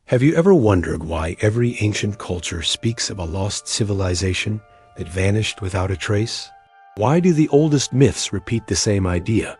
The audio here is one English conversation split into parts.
Have you ever wondered why every ancient culture speaks of a lost civilization that vanished without a trace? Why do the oldest myths repeat the same idea,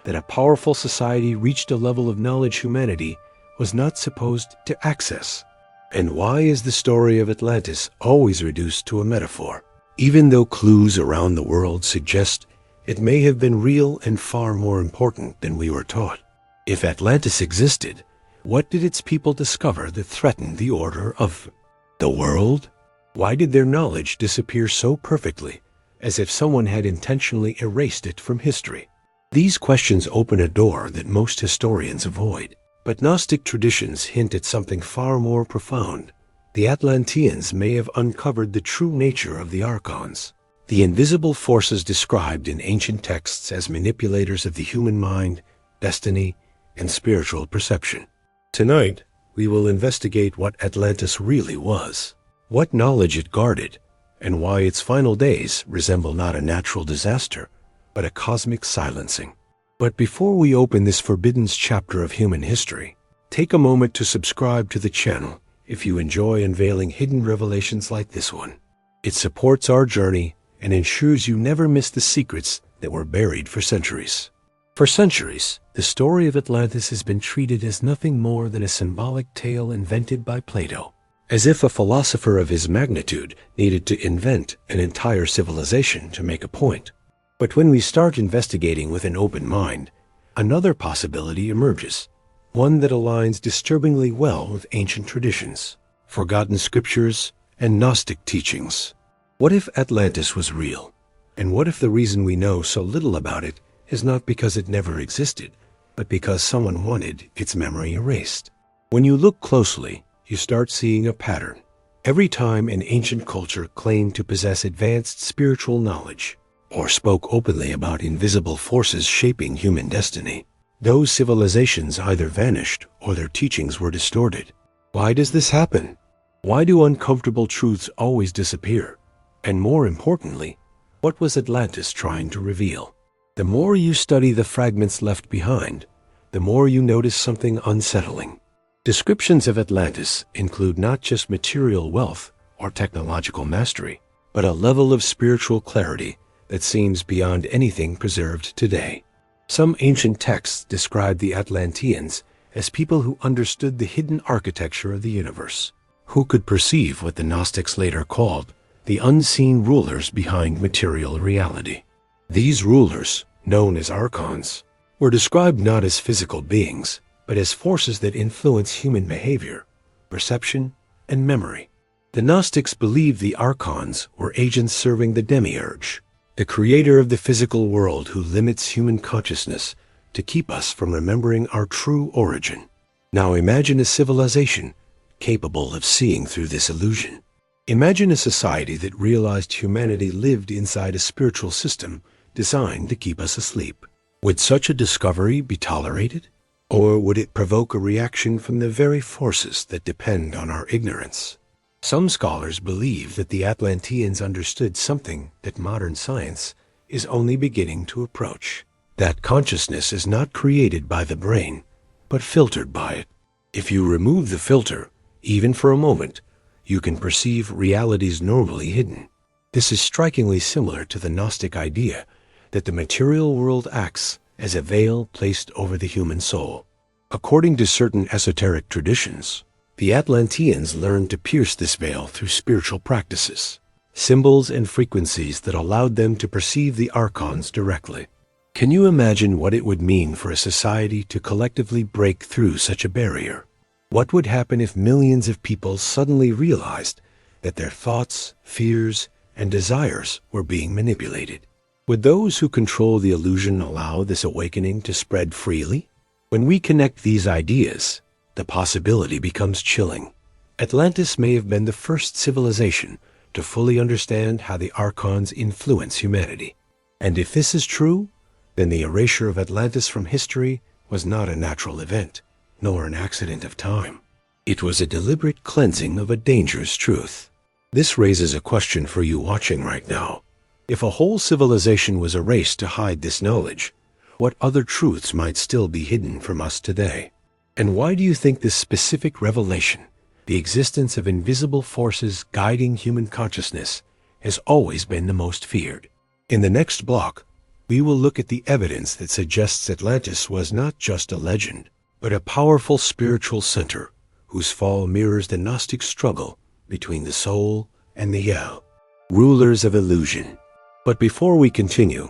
that a powerful society reached a level of knowledge humanity was not supposed to access? And why is the story of Atlantis always reduced to a metaphor, even though clues around the world suggest it may have been real and far more important than we were taught? If Atlantis existed, what did its people discover that threatened the order of the world? Why did their knowledge disappear so perfectly, as if someone had intentionally erased it from history? These questions open a door that most historians avoid. But Gnostic traditions hint at something far more profound. The Atlanteans may have uncovered the true nature of the Archons, the invisible forces described in ancient texts as manipulators of the human mind, destiny, and spiritual perception. Tonight, we will investigate what Atlantis really was, what knowledge it guarded, and why its final days resemble not a natural disaster, but a cosmic silencing. But before we open this forbidden chapter of human history, take a moment to subscribe to the channel if you enjoy unveiling hidden revelations like this one. It supports our journey and ensures you never miss the secrets that were buried for centuries. For centuries, the story of Atlantis has been treated as nothing more than a symbolic tale invented by Plato, as if a philosopher of his magnitude needed to invent an entire civilization to make a point. But when we start investigating with an open mind, another possibility emerges, one that aligns disturbingly well with ancient traditions, forgotten scriptures, and Gnostic teachings. What if Atlantis was real? And what if the reason we know so little about it is not because it never existed, but because someone wanted its memory erased? When you look closely, you start seeing a pattern. Every time an ancient culture claimed to possess advanced spiritual knowledge, or spoke openly about invisible forces shaping human destiny, those civilizations either vanished or their teachings were distorted. Why does this happen? Why do uncomfortable truths always disappear? And more importantly, what was Atlantis trying to reveal? The more you study the fragments left behind, the more you notice something unsettling. Descriptions of Atlantis include not just material wealth or technological mastery, but a level of spiritual clarity that seems beyond anything preserved today. Some ancient texts describe the Atlanteans as people who understood the hidden architecture of the universe, who could perceive what the Gnostics later called the unseen rulers behind material reality. These rulers, known as Archons, were described not as physical beings, but as forces that influence human behavior, perception, and memory. The Gnostics believed the Archons were agents serving the demiurge, the creator of the physical world who limits human consciousness to keep us from remembering our true origin. Now imagine a civilization capable of seeing through this illusion. Imagine a society that realized humanity lived inside a spiritual system designed to keep us asleep. Would such a discovery be tolerated? Or would it provoke a reaction from the very forces that depend on our ignorance? Some scholars believe that the Atlanteans understood something that modern science is only beginning to approach. That consciousness is not created by the brain, but filtered by it. If you remove the filter, even for a moment, you can perceive realities normally hidden. This is strikingly similar to the Gnostic idea that the material world acts as a veil placed over the human soul. According to certain esoteric traditions, the Atlanteans learned to pierce this veil through spiritual practices, symbols and frequencies that allowed them to perceive the Archons directly. Can you imagine what it would mean for a society to collectively break through such a barrier? What would happen if millions of people suddenly realized that their thoughts, fears, and desires were being manipulated? Would those who control the illusion allow this awakening to spread freely? When we connect these ideas, the possibility becomes chilling. Atlantis may have been the first civilization to fully understand how the Archons influence humanity. And if this is true, then the erasure of Atlantis from history was not a natural event, nor an accident of time. It was a deliberate cleansing of a dangerous truth. This raises a question for you watching right now. If a whole civilization was erased to hide this knowledge, what other truths might still be hidden from us today? And why do you think this specific revelation the existence of invisible forces guiding human consciousness has always been the most feared. In the next block, we will look at the evidence that suggests Atlantis was not just a legend, but a powerful spiritual center whose fall mirrors the Gnostic struggle between the soul and the Yao, rulers of illusion. But before we continue,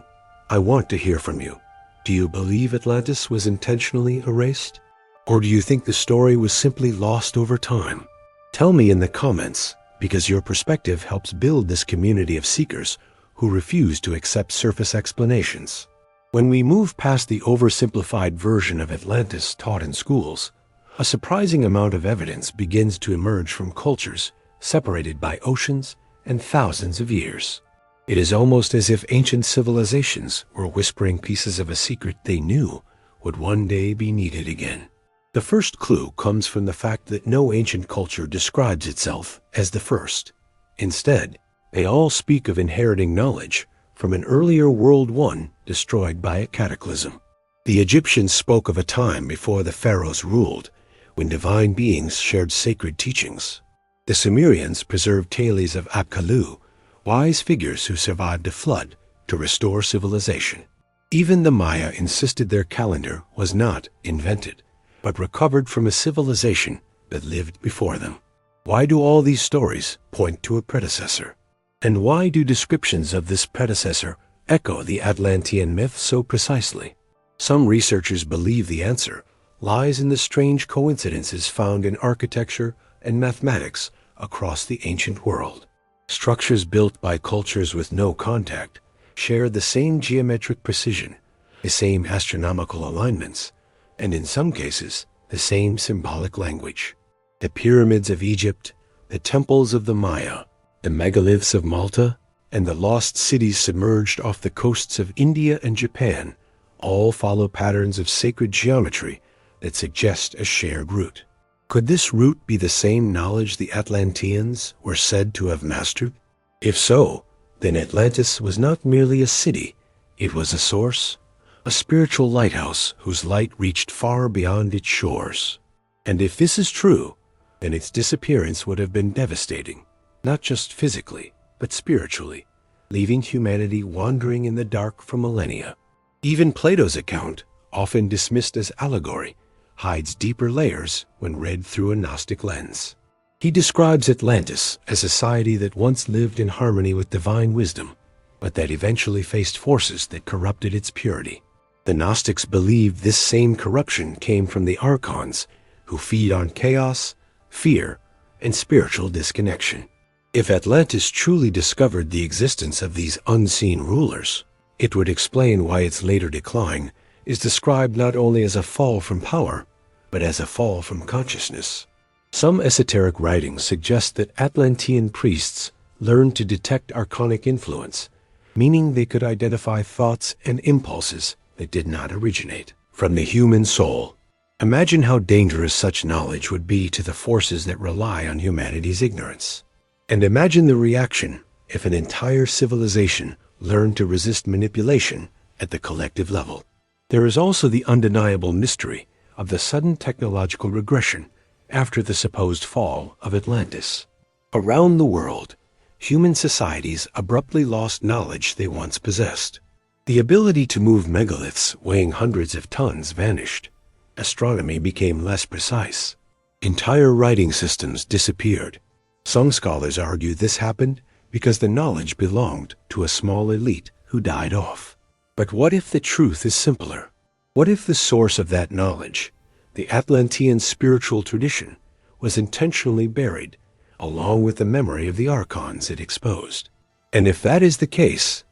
I want to hear from you. Do you believe Atlantis was intentionally erased? Or do you think the story was simply lost over time? Tell me in the comments, because your perspective helps build this community of seekers who refuse to accept surface explanations. When we move past the oversimplified version of Atlantis taught in schools, a surprising amount of evidence begins to emerge from cultures separated by oceans and thousands of years. It is almost as if ancient civilizations were whispering pieces of a secret they knew would one day be needed again. The first clue comes from the fact that no ancient culture describes itself as the first. Instead, they all speak of inheriting knowledge from an earlier world one destroyed by a cataclysm. The Egyptians spoke of a time before the pharaohs ruled, when divine beings shared sacred teachings. The Sumerians preserved tales of Apkallu, wise figures who survived a flood to restore civilization. Even the Maya insisted their calendar was not invented, but recovered from a civilization that lived before them. Why do all these stories point to a predecessor? And why do descriptions of this predecessor echo the Atlantean myth so precisely? Some researchers believe the answer lies in the strange coincidences found in architecture and mathematics across the ancient world. Structures built by cultures with no contact share the same geometric precision, the same astronomical alignments, and in some cases, the same symbolic language. The pyramids of Egypt, the temples of the Maya, the megaliths of Malta, and the lost cities submerged off the coasts of India and Japan all follow patterns of sacred geometry that suggest a shared root. Could this root be the same knowledge the Atlanteans were said to have mastered? If so, then Atlantis was not merely a city, it was a source, a spiritual lighthouse whose light reached far beyond its shores. And if this is true, then its disappearance would have been devastating, not just physically, but spiritually, leaving humanity wandering in the dark for millennia. Even Plato's account, often dismissed as allegory, hides deeper layers when read through a Gnostic lens. He describes Atlantis as a society that once lived in harmony with divine wisdom, but that eventually faced forces that corrupted its purity. The Gnostics believed this same corruption came from the Archons, who feed on chaos, fear, and spiritual disconnection. If Atlantis truly discovered the existence of these unseen rulers, it would explain why its later decline is described not only as a fall from power, but as a fall from consciousness. Some esoteric writings suggest that Atlantean priests learned to detect archonic influence, meaning they could identify thoughts and impulses that did not originate from the human soul. Imagine how dangerous such knowledge would be to the forces that rely on humanity's ignorance. And imagine the reaction if an entire civilization learned to resist manipulation at the collective level. There is also the undeniable mystery of the sudden technological regression after the supposed fall of Atlantis. Around the world, human societies abruptly lost knowledge they once possessed. The ability to move megaliths weighing hundreds of tons vanished. Astronomy became less precise. Entire writing systems disappeared. Some scholars argue this happened because the knowledge belonged to a small elite who died off. But what if the truth is simpler? What if the source of that knowledge, the Atlantean spiritual tradition, was intentionally buried, along with the memory of the Archons it exposed? And if that is the case,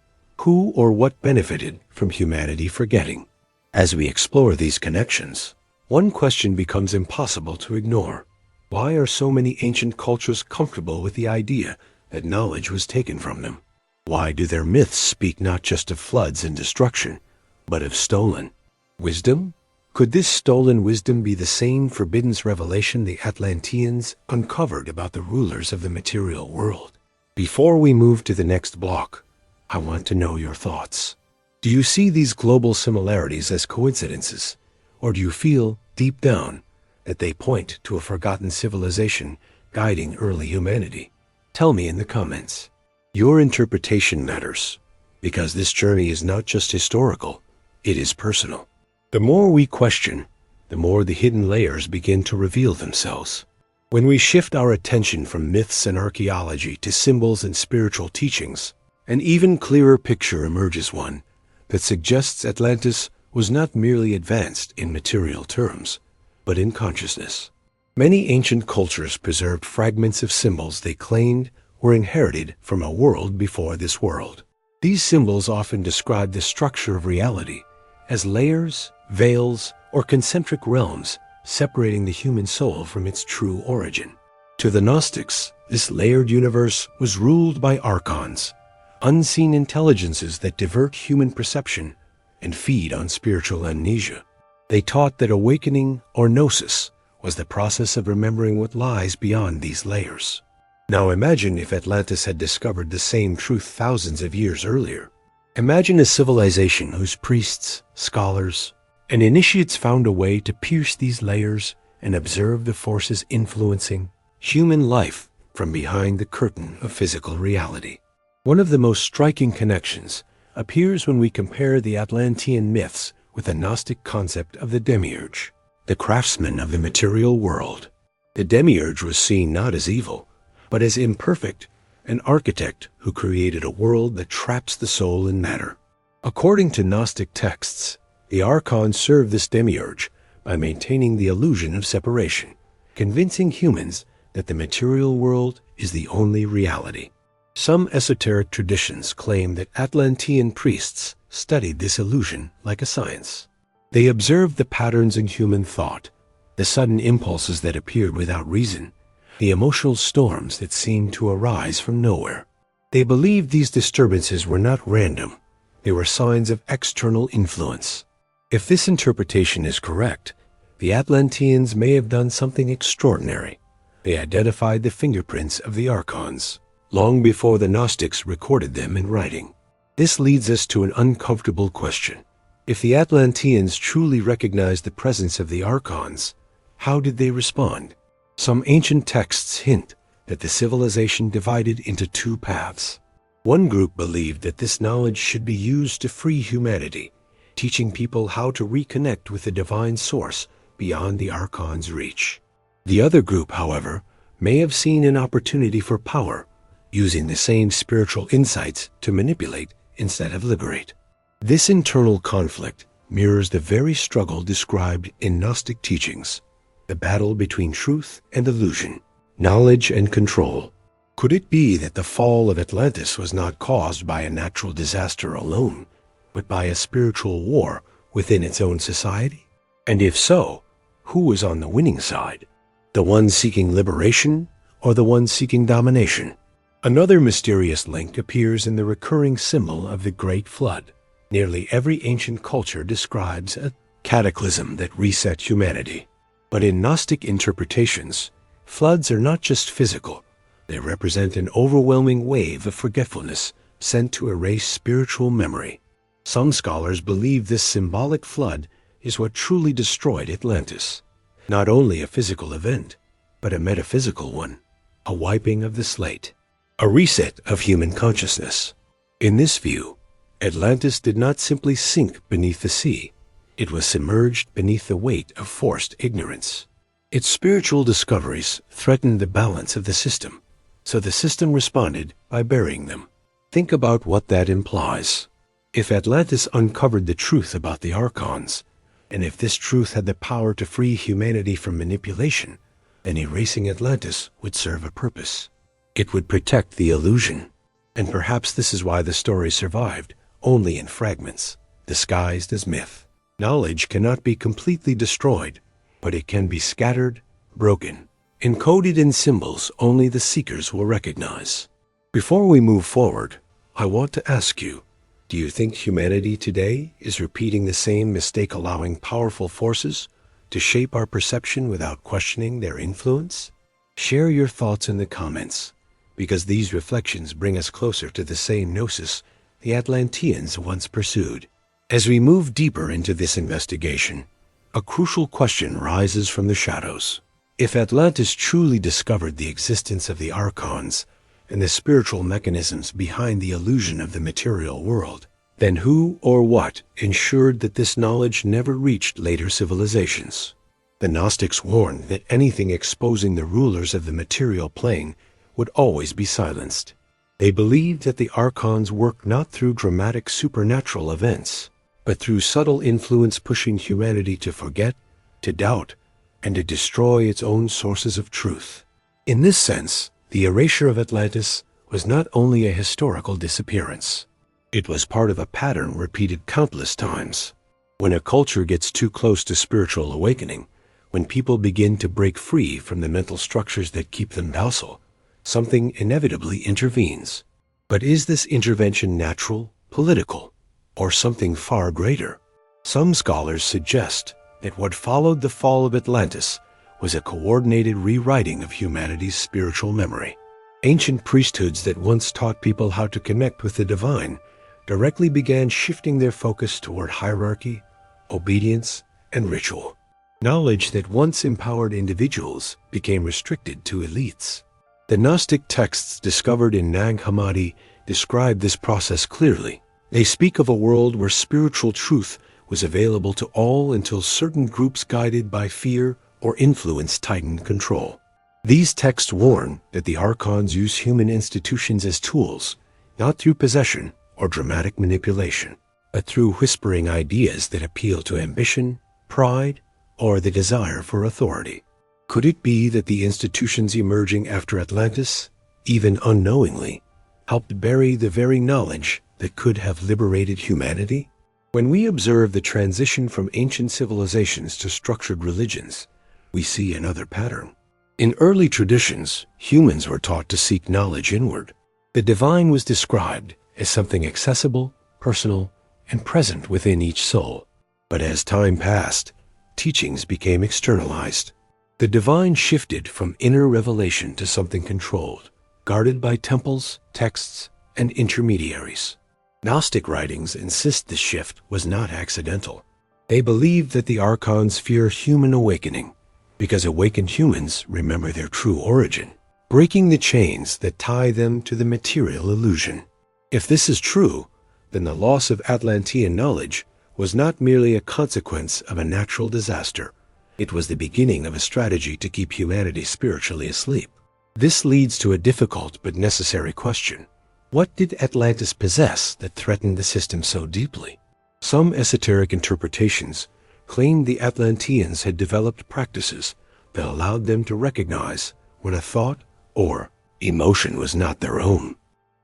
who or what benefited from humanity forgetting? As we explore these connections, one question becomes impossible to ignore. Why are so many ancient cultures comfortable with the idea that knowledge was taken from them? Why do their myths speak not just of floods and destruction, but of stolen wisdom? Could this stolen wisdom be the same forbidden revelation the Atlanteans uncovered about the rulers of the material world? Before we move to the next block, I want to know your thoughts. Do you see these global similarities as coincidences, or do you feel, deep down, that they point to a forgotten civilization guiding early humanity? Tell me in the comments. Your interpretation matters, because this journey is not just historical, it is personal. The more we question, the more the hidden layers begin to reveal themselves. When we shift our attention from myths and archaeology to symbols and spiritual teachings, an even clearer picture emerges, one that suggests Atlantis was not merely advanced in material terms, but in consciousness. Many ancient cultures preserved fragments of symbols they claimed were inherited from a world before this world. These symbols often describe the structure of reality as layers, veils, or concentric realms separating the human soul from its true origin. To the Gnostics, this layered universe was ruled by Archons, unseen intelligences that divert human perception and feed on spiritual amnesia. They taught that awakening, or gnosis, was the process of remembering what lies beyond these layers. Now imagine if Atlantis had discovered the same truth thousands of years earlier. Imagine a civilization whose priests, scholars, and initiates found a way to pierce these layers and observe the forces influencing human life from behind the curtain of physical reality. One of the most striking connections appears when we compare the Atlantean myths with the Gnostic concept of the demiurge, the craftsman of the material world. The demiurge was seen not as evil, but as imperfect, an architect who created a world that traps the soul in matter. According to Gnostic texts, the Archons serve this demiurge by maintaining the illusion of separation, convincing humans that the material world is the only reality. Some esoteric traditions claim that Atlantean priests studied this illusion like a science. They observed the patterns in human thought, the sudden impulses that appeared without reason, the emotional storms that seemed to arise from nowhere. They believed these disturbances were not random. They were signs of external influence. If this interpretation is correct, the Atlanteans may have done something extraordinary. They identified the fingerprints of the Archons long before the Gnostics recorded them in writing. This leads us to an uncomfortable question. If the Atlanteans truly recognized the presence of the Archons, how did they respond? Some ancient texts hint that the civilization divided into two paths. One group believed that this knowledge should be used to free humanity, teaching people how to reconnect with the divine source beyond the Archon's reach. The other group, however, may have seen an opportunity for power, using the same spiritual insights to manipulate instead of liberate. This internal conflict mirrors the very struggle described in Gnostic teachings, the battle between truth and illusion, knowledge and control. Could it be that the fall of Atlantis was not caused by a natural disaster alone, but by a spiritual war within its own society? And if so, who was on the winning side? The one seeking liberation or the one seeking domination? Another mysterious link appears in the recurring symbol of the Great Flood. Nearly every ancient culture describes a cataclysm that reset humanity. But in Gnostic interpretations, floods are not just physical. They represent an overwhelming wave of forgetfulness sent to erase spiritual memory. Some scholars believe this symbolic flood is what truly destroyed Atlantis. Not only a physical event, but a metaphysical one, a wiping of the slate, a reset of human consciousness. In this view, Atlantis did not simply sink beneath the sea. It was submerged beneath the weight of forced ignorance. Its spiritual discoveries threatened the balance of the system, so the system responded by burying them. Think about what that implies. If Atlantis uncovered the truth about the Archons, and if this truth had the power to free humanity from manipulation, then erasing Atlantis would serve a purpose. It would protect the illusion. And perhaps this is why the story survived, only in fragments, disguised as myth. Knowledge cannot be completely destroyed, but it can be scattered, broken, encoded in symbols only the seekers will recognize. Before we move forward, I want to ask you, do you think humanity today is repeating the same mistake, allowing powerful forces to shape our perception without questioning their influence? Share your thoughts in the comments, because these reflections bring us closer to the same gnosis the Atlanteans once pursued. As we move deeper into this investigation, a crucial question rises from the shadows. If Atlantis truly discovered the existence of the Archons and the spiritual mechanisms behind the illusion of the material world, then who or what ensured that this knowledge never reached later civilizations? The Gnostics warned that anything exposing the rulers of the material plane would always be silenced. They believed that the Archons worked not through dramatic supernatural events, but through subtle influence pushing humanity to forget, to doubt, and to destroy its own sources of truth. In this sense, the erasure of Atlantis was not only a historical disappearance. It was part of a pattern repeated countless times. When a culture gets too close to spiritual awakening, when people begin to break free from the mental structures that keep them docile, something inevitably intervenes. But is this intervention natural, political, or something far greater? Some scholars suggest that what followed the fall of Atlantis was a coordinated rewriting of humanity's spiritual memory. Ancient priesthoods that once taught people how to connect with the divine directly began shifting their focus toward hierarchy, obedience, and ritual. Knowledge that once empowered individuals became restricted to elites. The Gnostic texts discovered in Nag Hammadi describe this process clearly. They speak of a world where spiritual truth was available to all until certain groups guided by fear or influence tightened control. These texts warn that the Archons use human institutions as tools, not through possession or dramatic manipulation, but through whispering ideas that appeal to ambition, pride, or the desire for authority. Could it be that the institutions emerging after Atlantis, even unknowingly, helped bury the very knowledge that could have liberated humanity? When we observe the transition from ancient civilizations to structured religions, we see another pattern. In early traditions, humans were taught to seek knowledge inward. The divine was described as something accessible, personal, and present within each soul. But as time passed, teachings became externalized. The divine shifted from inner revelation to something controlled, guarded by temples, texts, and intermediaries. Gnostic writings insist this shift was not accidental. They believed that the Archons fear human awakening, because awakened humans remember their true origin, breaking the chains that tie them to the material illusion. If this is true, then the loss of Atlantean knowledge was not merely a consequence of a natural disaster. It was the beginning of a strategy to keep humanity spiritually asleep. This leads to a difficult but necessary question. What did Atlantis possess that threatened the system so deeply? Some esoteric interpretations claimed the Atlanteans had developed practices that allowed them to recognize when a thought or emotion was not their own.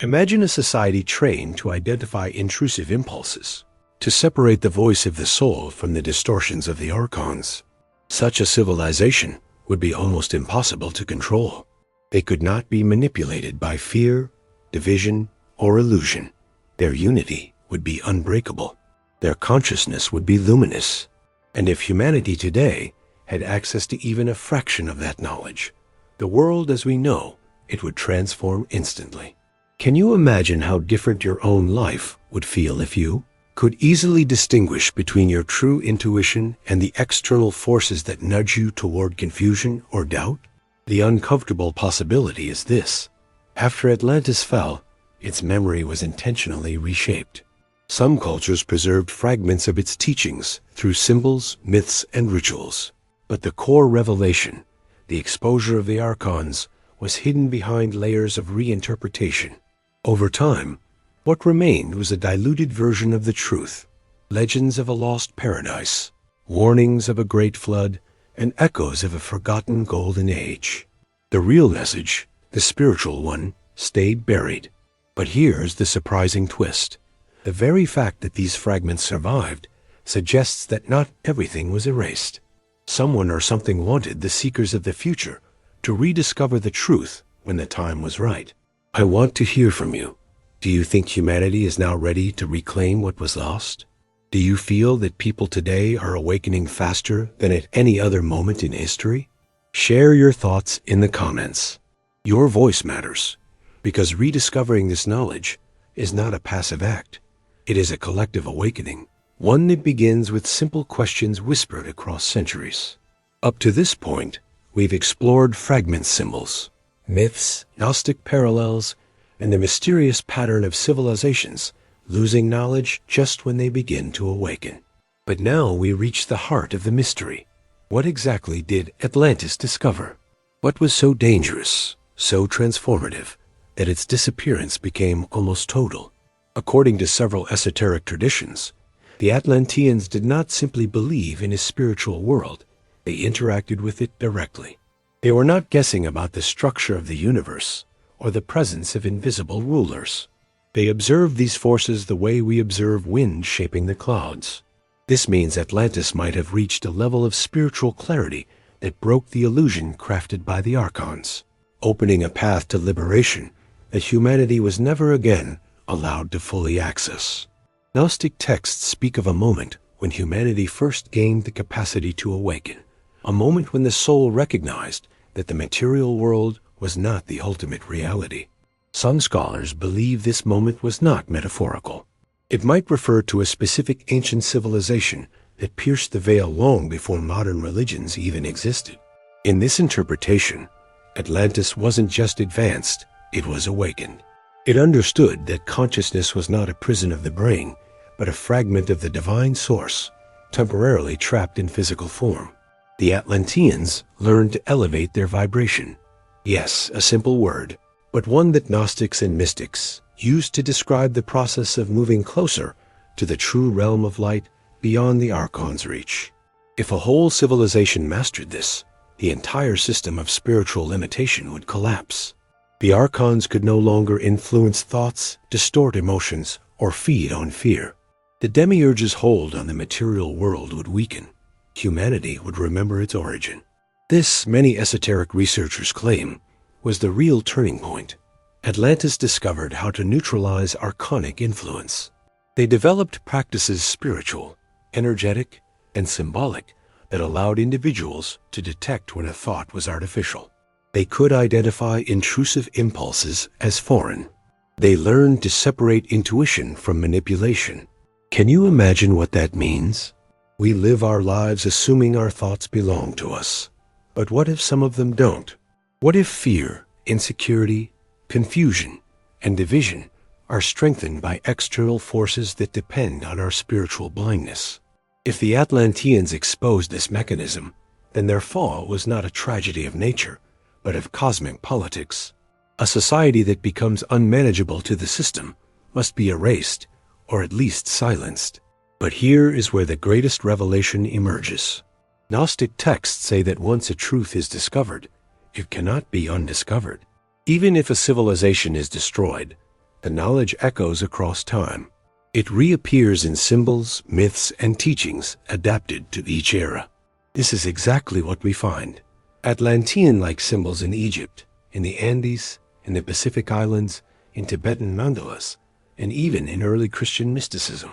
Imagine a society trained to identify intrusive impulses, to separate the voice of the soul from the distortions of the Archons. Such a civilization would be almost impossible to control. They could not be manipulated by fear, division, or illusion. Their unity would be unbreakable. Their consciousness would be luminous. And if humanity today had access to even a fraction of that knowledge, the world as we know it would transform instantly. Can you imagine how different your own life would feel if you could easily distinguish between your true intuition and the external forces that nudge you toward confusion or doubt? The uncomfortable possibility is this. After Atlantis fell, its memory was intentionally reshaped. Some cultures preserved fragments of its teachings through symbols, myths, and rituals. But the core revelation, the exposure of the Archons, was hidden behind layers of reinterpretation. Over time, what remained was a diluted version of the truth, legends of a lost paradise, warnings of a great flood, and echoes of a forgotten golden age. The real message, the spiritual one, stayed buried. But here's the surprising twist. The very fact that these fragments survived suggests that not everything was erased. Someone or something wanted the seekers of the future to rediscover the truth when the time was right. I want to hear from you. Do you think humanity is now ready to reclaim what was lost? Do you feel that people today are awakening faster than at any other moment in history? Share your thoughts in the comments. Your voice matters, because rediscovering this knowledge is not a passive act. It is a collective awakening, one that begins with simple questions whispered across centuries. Up to this point, We've explored fragment symbols, myths, Gnostic parallels, and the mysterious pattern of civilizations losing knowledge just when they begin to awaken. But now we reach the heart of the mystery. What exactly did Atlantis discover? What was so dangerous, so transformative, that its disappearance became almost total? According to several esoteric traditions, the Atlanteans did not simply believe in a spiritual world, they interacted with it directly. They were not guessing about the structure of the universe or the presence of invisible rulers. They observed these forces the way we observe wind shaping the clouds. This means Atlantis might have reached a level of spiritual clarity that broke the illusion crafted by the Archons, opening a path to liberation that humanity was never again allowed to fully access. Gnostic texts speak of a moment when humanity first gained the capacity to awaken, a moment when the soul recognized that the material world was not the ultimate reality. Some scholars believe this moment was not metaphorical. It might refer to a specific ancient civilization that pierced the veil long before modern religions even existed. In this interpretation, Atlantis wasn't just advanced, it was awakened. It understood that consciousness was not a prison of the brain, but a fragment of the divine source, temporarily trapped in physical form. The Atlanteans learned to elevate their vibration. Yes, a simple word, but one that Gnostics and mystics used to describe the process of moving closer to the true realm of light beyond the Archons' reach. If a whole civilization mastered this, the entire system of spiritual limitation would collapse. The Archons could no longer influence thoughts, distort emotions, or feed on fear. The demiurge's hold on the material world would weaken. Humanity would remember its origin. This, many esoteric researchers claim, was the real turning point. Atlantis discovered how to neutralize archonic influence. They developed practices spiritual, energetic, and symbolic that allowed individuals to detect when a thought was artificial. They could identify intrusive impulses as foreign. They learned to separate intuition from manipulation. Can you imagine what that means? We live our lives assuming our thoughts belong to us. But what if some of them don't? What if fear, insecurity, confusion, and division are strengthened by external forces that depend on our spiritual blindness? If the Atlanteans exposed this mechanism, then their fall was not a tragedy of nature, but of cosmic politics. A society that becomes unmanageable to the system must be erased, or at least silenced. But here is where the greatest revelation emerges. Gnostic texts say that once a truth is discovered, it cannot be undiscovered. Even if a civilization is destroyed, the knowledge echoes across time. It reappears in symbols, myths, and teachings adapted to each era. This is exactly what we find. Atlantean-like symbols in Egypt, in the Andes, in the Pacific Islands, in Tibetan mandalas, and even in early Christian mysticism.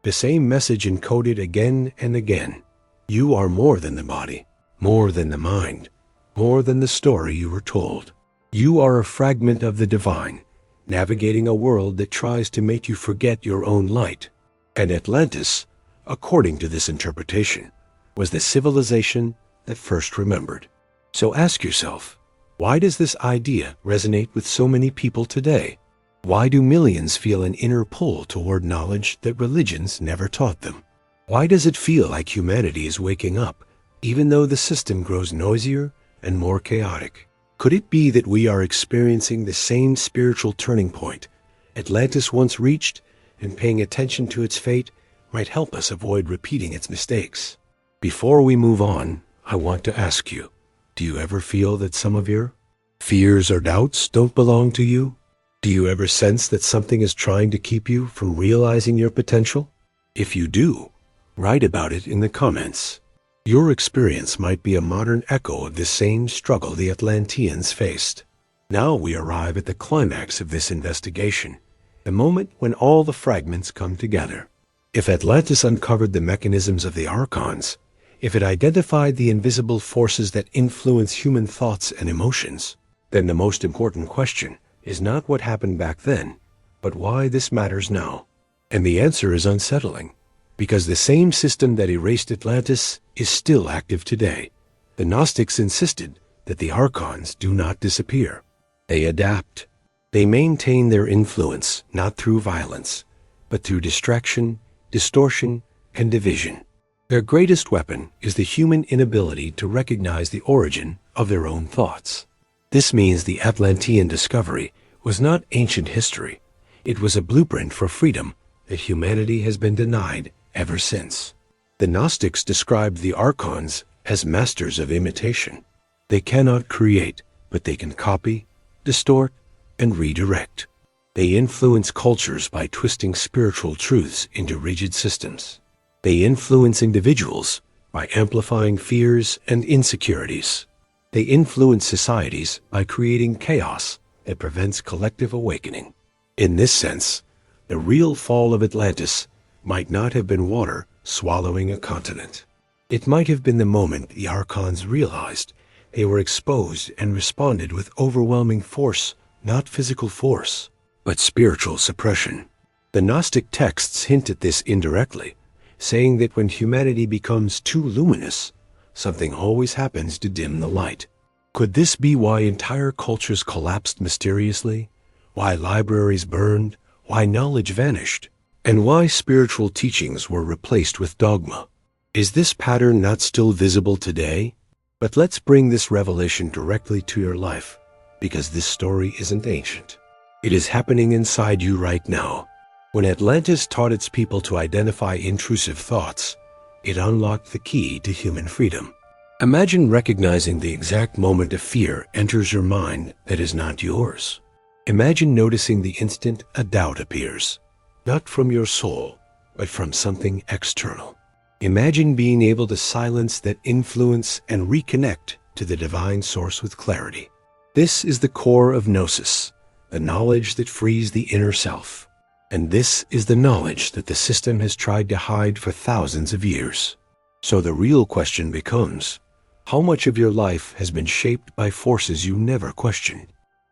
The same message encoded again and again. You are more than the body, more than the mind, more than the story you were told. You are a fragment of the divine, navigating a world that tries to make you forget your own light. And Atlantis, according to this interpretation, was the civilization that first remembered. So ask yourself, why does this idea resonate with so many people today? Why do millions feel an inner pull toward knowledge that religions never taught them? Why does it feel like humanity is waking up, even though the system grows noisier and more chaotic? Could it be that we are experiencing the same spiritual turning point Atlantis once reached, and paying attention to its fate might help us avoid repeating its mistakes? Before we move on, I want to ask you, do you ever feel that some of your fears or doubts don't belong to you? Do you ever sense that something is trying to keep you from realizing your potential? If you do, write about it in the comments. Your experience might be a modern echo of the same struggle the Atlanteans faced. Now we arrive at the climax of this investigation, the moment when all the fragments come together. If Atlantis uncovered the mechanisms of the Archons, if it identified the invisible forces that influence human thoughts and emotions, then the most important question is not what happened back then, but why this matters now. And the answer is unsettling, because the same system that erased Atlantis is still active today. The Gnostics insisted that the Archons do not disappear. They adapt. They maintain their influence not through violence, but through distraction, distortion, and division. Their greatest weapon is the human inability to recognize the origin of their own thoughts. This means the Atlantean discovery was not ancient history. It was a blueprint for freedom that humanity has been denied ever since. The Gnostics described the Archons as masters of imitation. They cannot create, but they can copy, distort, and redirect. They influence cultures by twisting spiritual truths into rigid systems. They influence individuals by amplifying fears and insecurities. They influence societies by creating chaos that prevents collective awakening. In this sense, the real fall of Atlantis might not have been water swallowing a continent. It might have been the moment the Archons realized they were exposed and responded with overwhelming force, not physical force, but spiritual suppression. The Gnostic texts hint at this indirectly, saying that when humanity becomes too luminous, something always happens to dim the light. Could this be why entire cultures collapsed mysteriously? Why libraries burned? Why knowledge vanished? And why spiritual teachings were replaced with dogma? Is this pattern not still visible today? But let's bring this revelation directly to your life, because this story isn't ancient. It is happening inside you right now. When Atlantis taught its people to identify intrusive thoughts, it unlocked the key to human freedom. Imagine recognizing the exact moment a fear enters your mind that is not yours. Imagine noticing the instant a doubt appears, not from your soul, but from something external. Imagine being able to silence that influence and reconnect to the divine source with clarity. This is the core of Gnosis, the knowledge that frees the inner self. And this is the knowledge that the system has tried to hide for thousands of years. So the real question becomes, how much of your life has been shaped by forces you never questioned?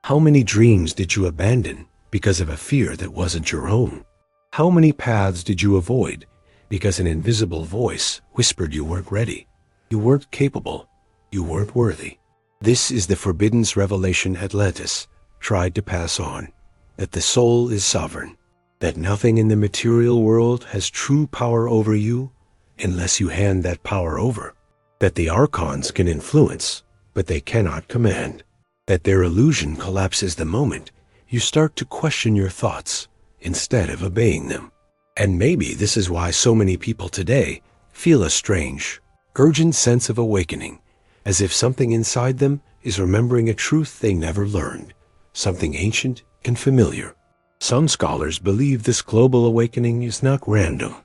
How many dreams did you abandon because of a fear that wasn't your own? How many paths did you avoid because an invisible voice whispered you weren't ready, you weren't capable, you weren't worthy? This is the forbidden revelation Atlantis tried to pass on, that the soul is sovereign, that nothing in the material world has true power over you unless you hand that power over, that the Archons can influence, but they cannot command, that their illusion collapses the moment you start to question your thoughts instead of obeying them. And maybe this is why so many people today feel a strange, urgent sense of awakening, as if something inside them is remembering a truth they never learned, something ancient and familiar. Some scholars believe this global awakening is not random.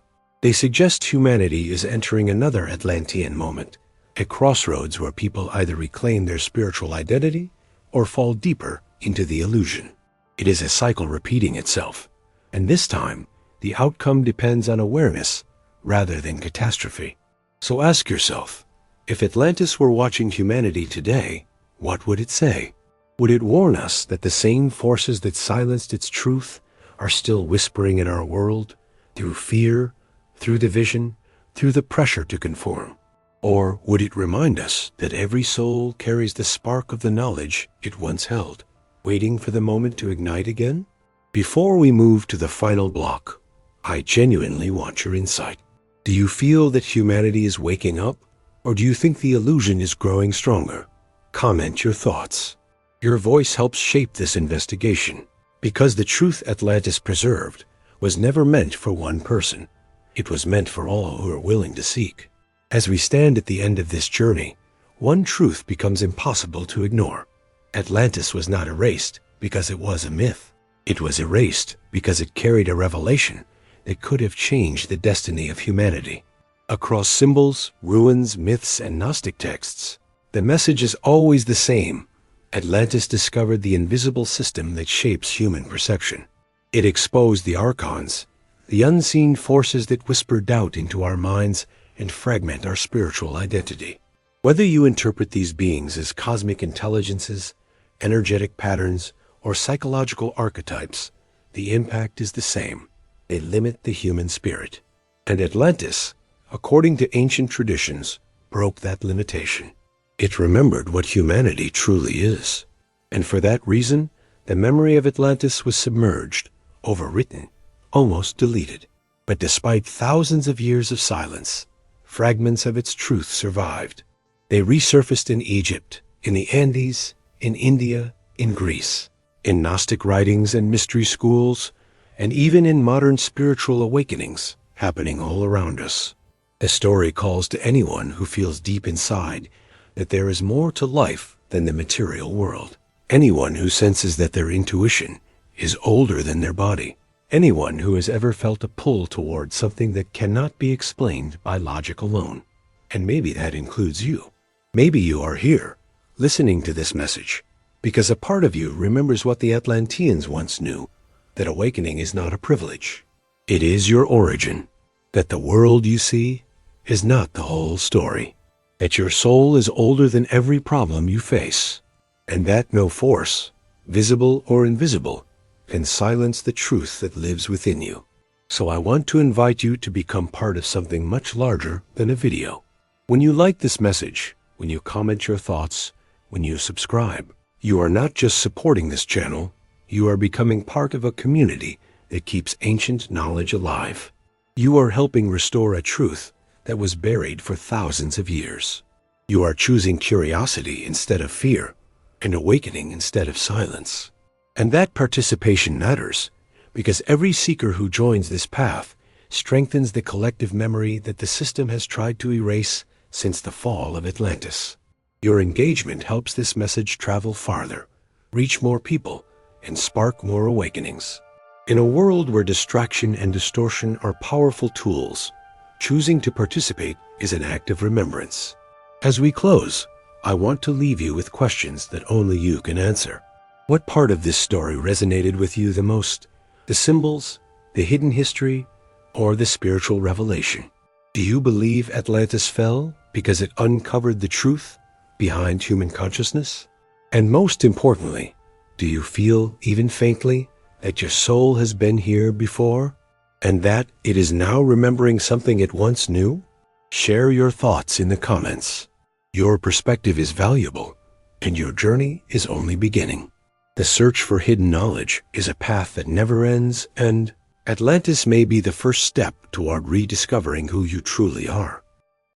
They suggest humanity is entering another Atlantean moment, a crossroads where people either reclaim their spiritual identity or fall deeper into the illusion. It is a cycle repeating itself, and this time, the outcome depends on awareness rather than catastrophe. So ask yourself, if Atlantis were watching humanity today, what would it say? Would it warn us that the same forces that silenced its truth are still whispering in our world, through fear, through division, through the pressure to conform? Or would it remind us that every soul carries the spark of the knowledge it once held, waiting for the moment to ignite again? Before we move to the final block, I genuinely want your insight. Do you feel that humanity is waking up, or do you think the illusion is growing stronger? Comment your thoughts. Your voice helps shape this investigation, because the truth Atlantis preserved was never meant for one person. It was meant for all who are willing to seek. As we stand at the end of this journey, one truth becomes impossible to ignore. Atlantis was not erased because it was a myth. It was erased because it carried a revelation that could have changed the destiny of humanity. Across symbols, ruins, myths, and Gnostic texts, the message is always the same. Atlantis discovered the invisible system that shapes human perception. It exposed the Archons, the unseen forces that whisper doubt into our minds and fragment our spiritual identity. Whether you interpret these beings as cosmic intelligences, energetic patterns, or psychological archetypes, the impact is the same. They limit the human spirit. And Atlantis, according to ancient traditions, broke that limitation. It remembered what humanity truly is. And for that reason, the memory of Atlantis was submerged, overwritten, almost deleted. But despite thousands of years of silence, fragments of its truth survived. They resurfaced in Egypt, in the Andes, in India, in Greece, in Gnostic writings and mystery schools, and even in modern spiritual awakenings happening all around us. The story calls to anyone who feels deep inside that there is more to life than the material world. Anyone who senses that their intuition is older than their body. Anyone who has ever felt a pull toward something that cannot be explained by logic alone. And maybe that includes you. Maybe you are here, listening to this message, because a part of you remembers what the Atlanteans once knew, that awakening is not a privilege. It is your origin, that the world you see is not the whole story, that your soul is older than every problem you face, and that no force, visible or invisible, can silence the truth that lives within you. So I want to invite you to become part of something much larger than a video. When you like this message, when you comment your thoughts, when you subscribe, you are not just supporting this channel, you are becoming part of a community that keeps ancient knowledge alive. You are helping restore a truth that was buried for thousands of years. You are choosing curiosity instead of fear, and awakening instead of silence. And that participation matters, because every seeker who joins this path strengthens the collective memory that the system has tried to erase since the fall of Atlantis. Your engagement helps this message travel farther, reach more people, and spark more awakenings. In a world where distraction and distortion are powerful tools, choosing to participate is an act of remembrance. As we close, I want to leave you with questions that only you can answer. What part of this story resonated with you the most? The symbols, the hidden history, or the spiritual revelation? Do you believe Atlantis fell because it uncovered the truth behind human consciousness? And most importantly, do you feel, even faintly, that your soul has been here before, and that it is now remembering something it once knew? Share your thoughts in the comments. Your perspective is valuable, and your journey is only beginning. The search for hidden knowledge is a path that never ends, and Atlantis may be the first step toward rediscovering who you truly are.